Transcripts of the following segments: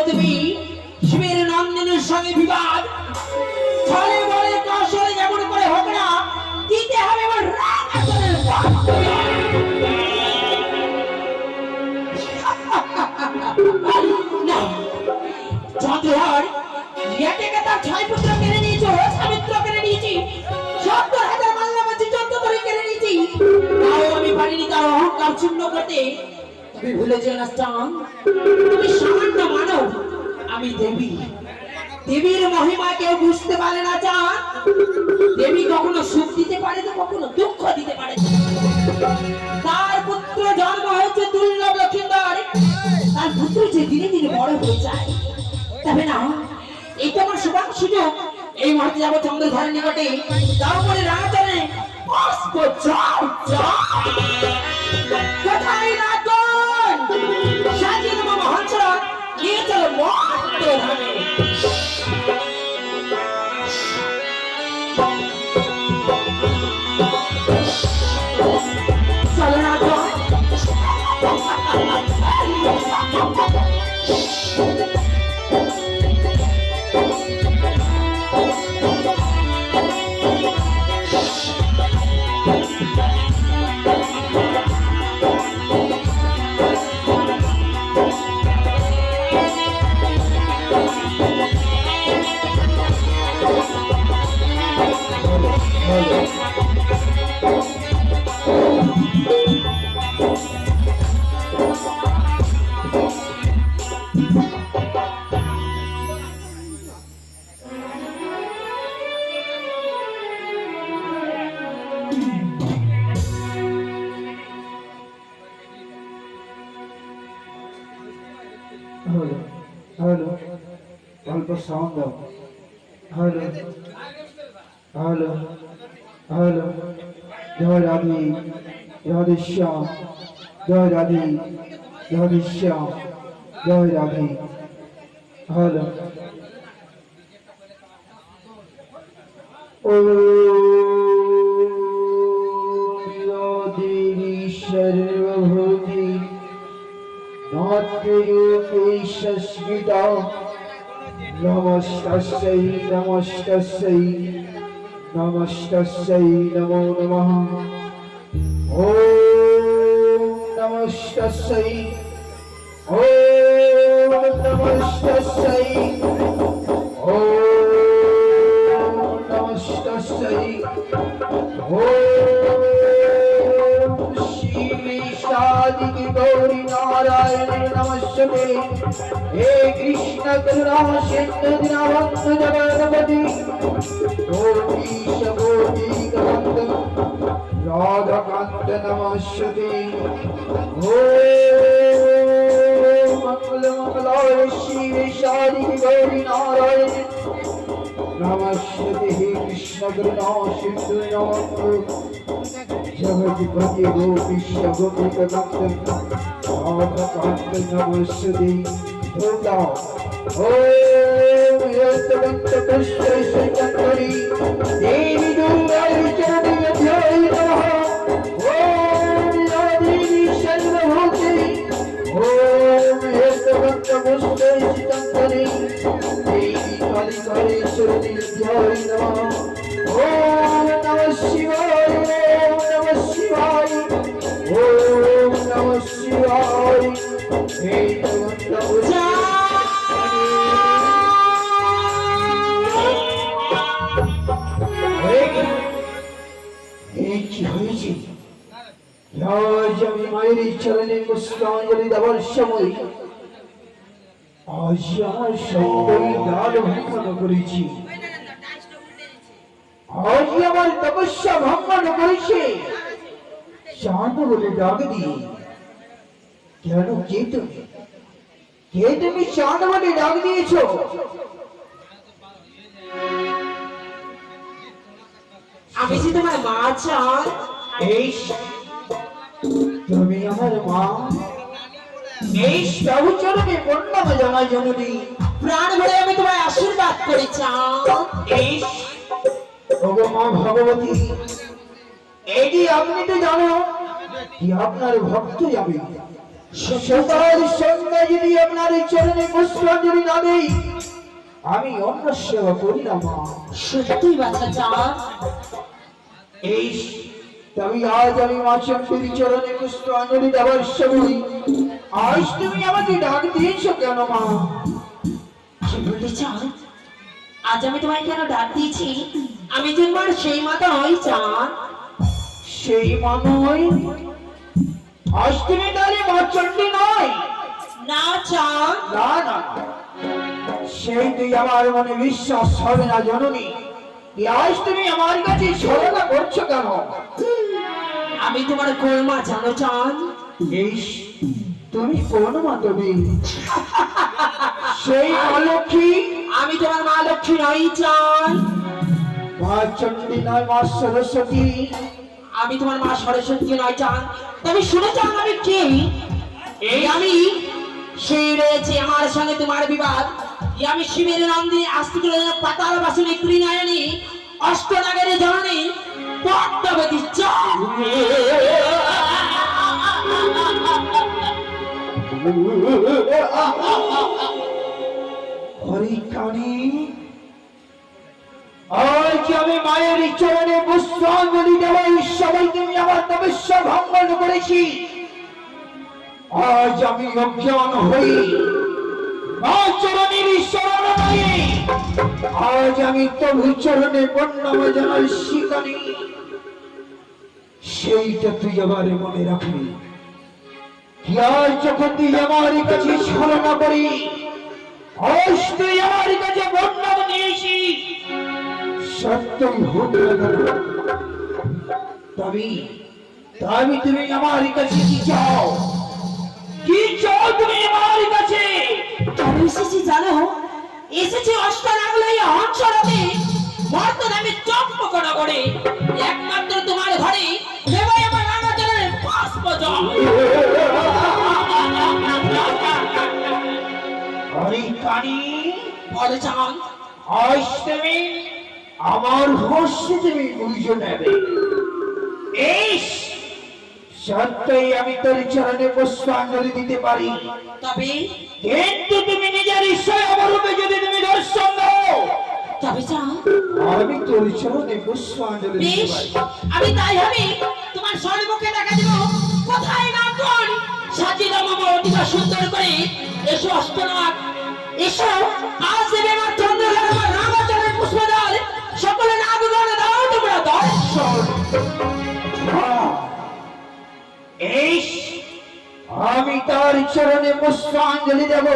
তুমি শিবের নন্দিনীর সঙ্গে বিবাদ ছলে বলে কৌশলে যেমন করে হোক না দিতে হবে আমার রাগাচলের চন্দ্রধর ইয়াকে তার ছয় পুত্র কেড়ে নিয়েছে ও সাবিত্র কেড়ে নিয়েছি ৭০,০০০ মাল্লা মাঝে ১৪ ধরে কেড়ে নিয়েছি তাও আমি পারিনি তার অহংকার চূর্ণ করতে। তুমি ভুলে যেও না স্টান, তুমি সামান্য মানব, আমি দেবী। দেবীর মহিমা কেউ বুঝতে পারে না জান। দেবী কখনো সুখ দিতে পারে তো কখনো দুঃখ দিতে পারে। তার পুত্র জন্ম হয়েছে দুর্লভ লক্ষিন্দর, তার পুত্র যে ধীরে ধীরে বড় হয়ে যায়। তবে না, এই তো আমার সুযোগ সুযোগ। এই মুহূর্তে যাবো চন্দ্রধরের নিকটে, তারপরে রাগাচলে কোথায় না সাজিয়ে দেবো মহাঞ্চরা নিয়ে চলো মহাত্মভাবে। চলো না অল্প সাউন্ড হ্যালো হ্যালো হ্যালো জয় রাধে রাধে শ্যাম, জয় রাধে রাধে শ্যাম, জয় রাধে। হ্যালো ও দেবী সর্বভূতি মাতৃরূপে সংস্কৃতা নমস্তস্যৈ নমস্তস্যৈ নমস্তস্যৈ নমো নমঃ। ওম নমস্তস্যৈ ওম নমস্তস্যৈ ওম নমস্তস্যৈ ওম শ্রী সাদিকি গৌরী নারায়ণ নমস্তে। हे कृष्ण करुणा सिंधु दीनबंधु जगन्नाथ गोपीश गोपीकान्त राधाकान्त नमस्ते। গৌরী নারায়ণ নমস্তে হে কৃষ্ণ করুণা সিন্ধু নমস্তে জগৎপতি গোপীশ গোপিকান্ত রাধাকান্ত নমস্তে দুর্গা ওম यस्तवंत पुष्पे संचरी देवी दुर्गाय चरणे ध्याय नमः ओम या देवी सर्वभूते ओम यस्तवंत पुष्पे संचरी देवी कालिकाय चरणे ध्याय नमः ओम नमः शिवाय ओम नमः शिवाय हे भगवंत আজ আমি মায়ের চরণে পুষ্পাঞ্জলি দেওয়ার সময় আজ আমার সকল দ্বার ভঙ্গন করেছি আজ আমার তপস্যা ভঙ্গন করেছে চাঁদ বলে ডাক দিয়ে কেন কে তুমি চাঁদ বলে ডাক দিয়েছো আমি যে তোমার মা চাঁদ এই তুমি আমার মা এই প্রভু চরণে প্রণাম জানাই জননী প্রাণ ভরে আমি তোমায় আশীর্বাদ করি চাঁদ এই ওগো মা ভগবতী এই যে আপনি তো জানো কি আপনার ভক্ত যাবে সকাল সন্ধ্যা যদি আপনার চরণে পুষ্পাঞ্জলি না দেই আমি অন্য সেবা করি না মা সত্যি বাচ্চা চাঁদ এই তবে আজ আমি মা চণ্ডীর চরণে পুষ্পাঞ্জলি দেওয়ার সময় আজ তুমি আমাকে ডাক দিয়েছো কেন মা কি বলতে চাঁদ আজ আমি তোমায় কেন ডাক দিয়েছি আমি তোমার সেই মাতা হই চাঁদ সেই মা নয় আজ তুমি তাহলে মা চণ্ডী নয় না চাঁদ না না সেই তুই আমার মনে বিশ্বাস হবে না জননী আজ তুমি আমার কাছে ছলনা করছো কেন আমি তোমার কোন মা জানো চাঁদ তুমি কোন মা তুমি সেই মা লক্ষ্মী আমি তোমার মা লক্ষ্মী নই চাঁদ মা চণ্ডী নয় মা সরস্বতী আমি তোমার মা সরস্বতী নয় চাঁদ তবে শুনে চাঁদ আমি কে এই আমি সেই রয়েছে আমার সঙ্গে তোমার বিবাদ আমি শিবের নন্দিনী আস্তিকের পাতাল বাসনে ত্রিনয়নী অষ্টনাগের জননী পদ্মাবতী চাঁদ হরিকানি আজ আমি মায়ের চরণে পুষ্পাঞ্জলি দেওয়াই সবাই তুমি আমার তপস্যা ভঙ্গন করেছি আজ আমি অজ্ঞান হই মা চরণের শরণ নয় আজ আমি তবু চরণে প্রণাম জানাই শিকানি সেইটা তুই আবার মনে রাখবি আজ যখন তুই আমার কাছে ছলনা করি আজ তুই আমার কাছে প্রণাম নিয়েছি সত্যই হোক তবে তুমি আমার কাছে কি চাও তুমি আমার কাছে কেন এসেছি জানো এসেছি অষ্টনাগলাই হংসরাতে মর্তনামে চম্পকনা করে একমাত্র তোমার ঘরে দেবাই আমার রাঙা জলের পুষ্প জল হরিকানি বলে চাঁদ আজ তুমি আমার হস্যে তুমি বুঝে নেবে এই সত্যই আমি তোর চরণে পুষ্পাঞ্জলি দিতে পারি তবে কিন্তু তুমি নিজের ঈশ্বর অবরূপে যদি তুমি দর্শন দাও তবে চাঁদ আমি তোর চরণে পুষ্পাঞ্জলি দিতে বেশ পারি আমি তাই হবে তোমার স্বর্গকে দেখা দেব কোথায় না কোন সাজিয়ে দাও মামা অতিকা সুন্দর করে এসো অষ্টনাগ এসো আজ দেবে আমার চন্দ্রঘর আমার রামাচরণের পুষ্পদল সকলে নাগগণ দাও তোমরা দর্শন এই আমি তার চরণে পুষ্পাঞ্জলি দেব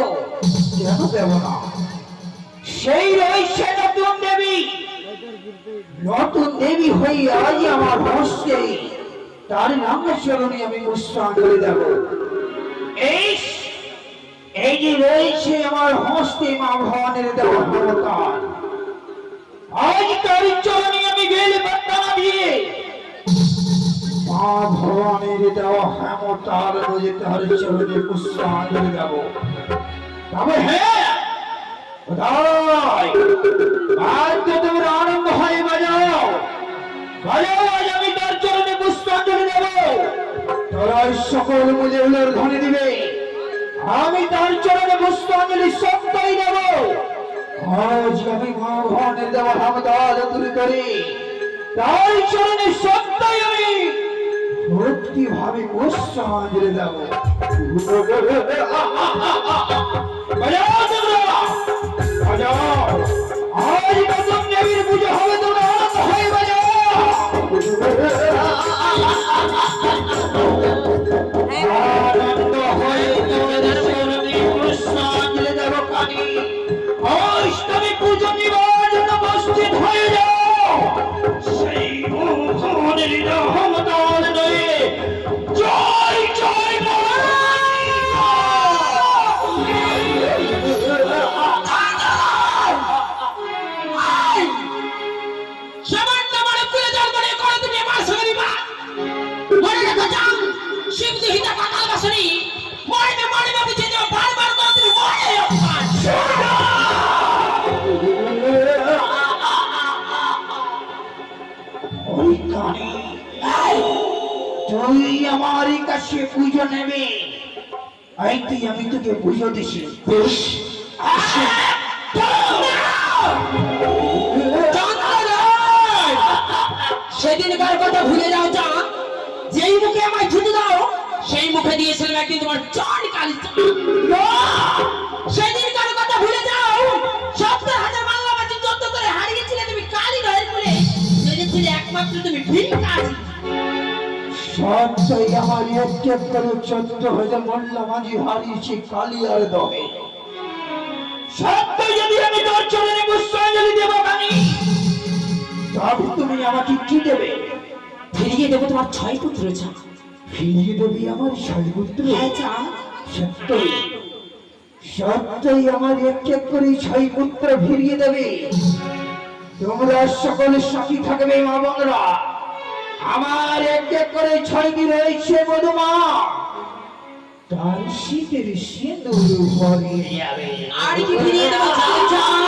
কেন দেব না সেই রয়েছে নতুন দেবী হই আজ আমার হস্তে তার নাম চরণে আমি পুষ্পাঞ্জলি দেব এই যে রয়েছে আমার হস্তে মা ভবানের দেওয়া অবতার। আজ তার চরণে আমি বেল বন্দনা দিয়ে মা ভবানের দেওয়া হেমতার রোজে তার চরণে পুষ্পাঞ্জলি দেব। তবে হ্যাঁ কোথায় আজ তো তোমার আনন্দ হয় বাজাও বাজাও, আজ আমি তার চরণে পুষ্পাঞ্জলি দেব। তোরা সকল মুজেবুলের ধ্বনি দিবে, আমি তার চরণে পুষ্পাঞ্জলি সবটাই দেব। আজ আমি মা ভবানের দেওয়া হেমতার দূর করি তার চরণে সবটাই আমি ভক্তি ভাবে পুষ্পাঞ্জলি দেব। বাজাও তোমরা, বাজাও, আজ নতুন দেবীর পুজো হবে, তোমরা আনন্দ হয়ে বাজাও। আনন্দ হয়ে তোমাদের চরণে পুষ্পাঞ্জলি দেব কানি। আজ তুমি পুজো নিবার জন্য উপস্থিত হয়ে যাও। সেই ভগবানের রহমতাল নয়ে জয় জয় সামান্য বড় কুলে জল করে করো তুমি আমার সঙ্গে বিবাদ। মনে রেখো যাও, শিব দুহিতা কাকাল বাসনি মরবে মরবে বুঝে যাও, বারবার করো তুমি মরে অপমান। ওই কানি, তুই আমার কাছে পুজো নেবে, এই তুই আমি তোকে পুজো দিছি। বেশ সেদিনকার কথা ভুলে যাও চাঁদ, যেই মুখে আমায় ছুটে দাও সেই মুখে দিয়েছিলাম একদিন তোমার চাঁদ কালি। সেদিনকার কথা ভুলে যাও, 70,000 বাংলা মাটি যত করে হারিয়েছিলে তুমি কালী নয় বলে জেনেছিলে একমাত্র তুমি ভিনকাজি। সবটাই আমার একটা করে 14,000 মোল্লা মাঝি হারিয়েছি কালী আর দহে। সবটাই যদি আমি তোর চরণে পুষ্পাঞ্জলি দেব কানি, তবে তুমি আমাকে কি দেবে? ফিরিয়ে দেবো তোমার 6 পুত্র চাঁদ। ফিরিয়ে দেবী আমার 6 পুত্র? হ্যাঁ চাঁদ, সত্যই সত্যই আমার একটা করে 6 পুত্র ফিরিয়ে দেবে। তোমরা সকলে সাক্ষী থাকবে মা বোনরা, আমার একটা করে 6টি রয়েছে মধুমা, তার শীতের সিঁদুর ভরিয়ে যাবে। আর কি ফিরিয়ে দেবো চাঁদ?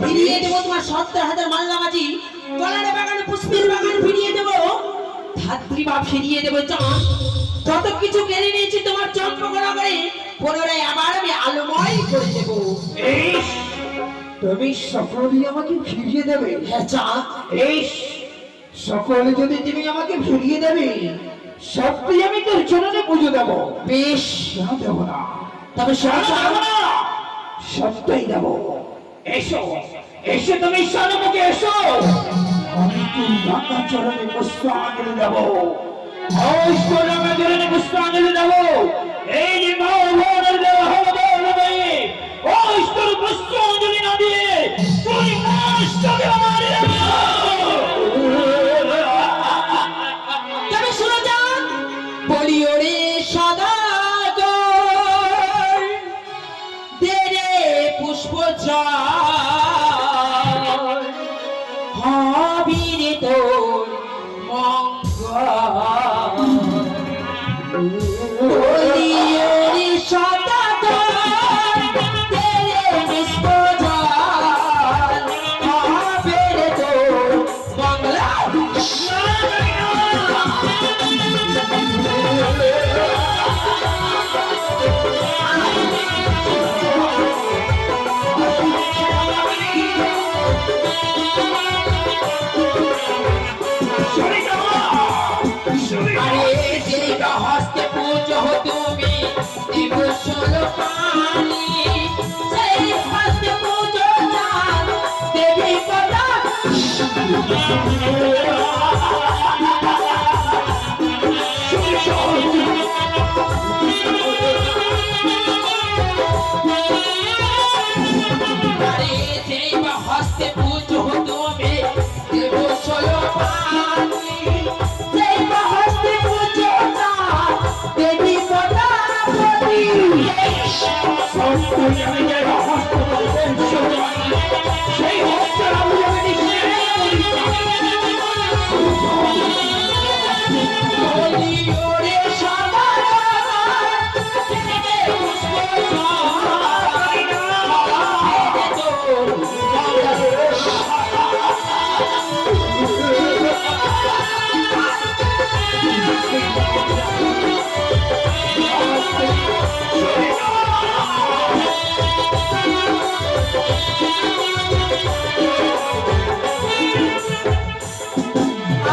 ফিরিয়ে দেবো তোমার 70,000 মাল্লা মাঝি, কলারে বাগানে পুষ্পের বাগান ফিরিয়ে দেবো, ধাত্রী বাপ ফিরিয়ে দেবো চাঁদ। যত কিছু কেড়ে নিয়েছি তোমার চন্দ্রকোনা করে পুনরায় আবার আমি আলোময় করে দেবো। এই তুমি সকলেই আমাকে ফিরিয়ে দেবে? হ্যাঁ চাঁদ, এই সকলে যদি তুমি আমাকে ফিরিয়ে দেবে, সত্যি আমি তোর চরণে পুজো দেব। বেশ, কেন দেব না? তবে শোনো চাঁদ, সত্যই দেব। এসো এসো, তুমি সন্মুখে এসো, আমি তোর রাঙা চরণে পুষ্পাঞ্জলি দেব। ওই রাঙা চরণে পুষ্পাঞ্জলি দেব। এই যে মা ভবানের দেওয়া হবে, ওই তোর পুষ্পাঞ্জলি না দিয়ে তুই নষ্ট আমার। তবে শোনো চাঁদ, বলি ওরে সদাগর দে রে পুষ্প হবি রে তোর মঙ্গল। বলি ওরে সদাগর দে রে পুষ্প হবে রে তোর মঙ্গল। আরে দেবা হস্তে পুজো তুমি দিব ষোলো পানি, সেই হস্তে পুজো চাঁদ দেবী কথা। আরে দেবা হস্তে পুজো তুমি দিব ষোলো পানি, সেই হস্তে পুজো চাঁদ দেবী কথা। সত্যই আমি যে রহস্য বলতেন সেই হস্তের আমি আমি বলি ওরে সবার কেনে পুষ্প জল তোর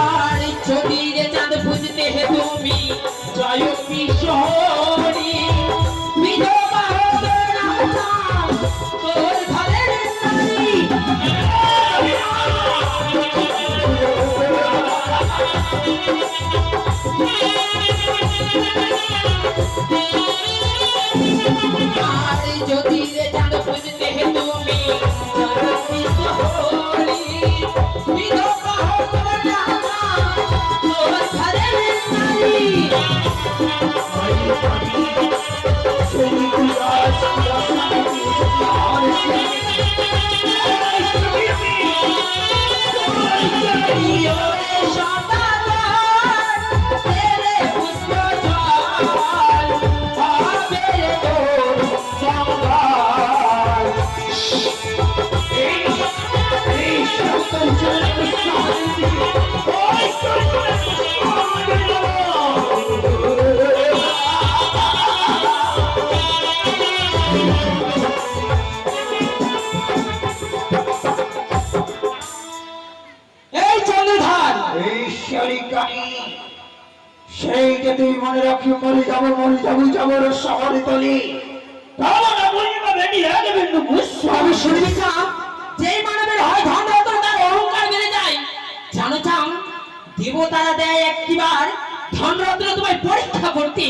আর যদি রে চাঁদ বুঝতে হে তুমি জয় কিশোরী বিধবা হতো না চাঁদ, তোর ঘরের নারী। আর যদি রে চাঁদ বুঝতে হে তুমি জয় কিশোরী বিধবা হতো না চাঁদ, তোর ঘরের নারী। এই চন্দ্রধার ঈশ্বরী কালী সেইটা তুই মনে রাখি মরে যাবো শহরে তলি আমি শুনবি চাম যেই মানবের হয় ধন রত্ন তার অহংকার বেড়ে যায়। জানো চাম দেবতারা দেয় একটিবার ধন রত্ন তোমায় পরীক্ষা করতে।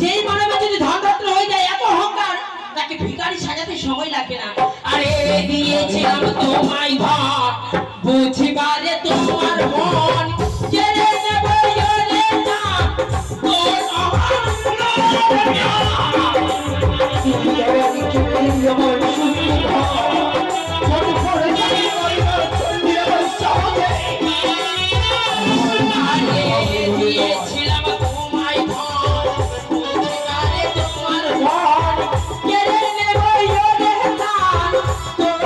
যেই মানবে যদি ধন রত্ন হয়ে যায় এত অহংকার তাকে ভিখারি সাজাতে সময় লাগে না। আরে দিয়েছিলাম তোমায় ধন বুঝিবারে তোমার মন কেড়ে নেব রে না তোর দিয়েছিলাম তোমায় ধন বুঝিবারে তোমার মন কেড়ে নেব রে না তোর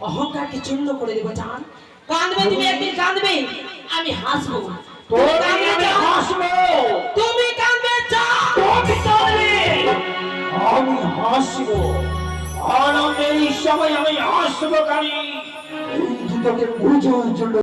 অহংকারকে চূর্ণ করে দেবো জান। কাঁদবে তুমি একদিন কাঁদবে আমি হাসবো। তুমি কাঁদবে আমি হাসবো আনন্দের এই সময় আমি হাসবো কালী তোকে বুঝার জন্য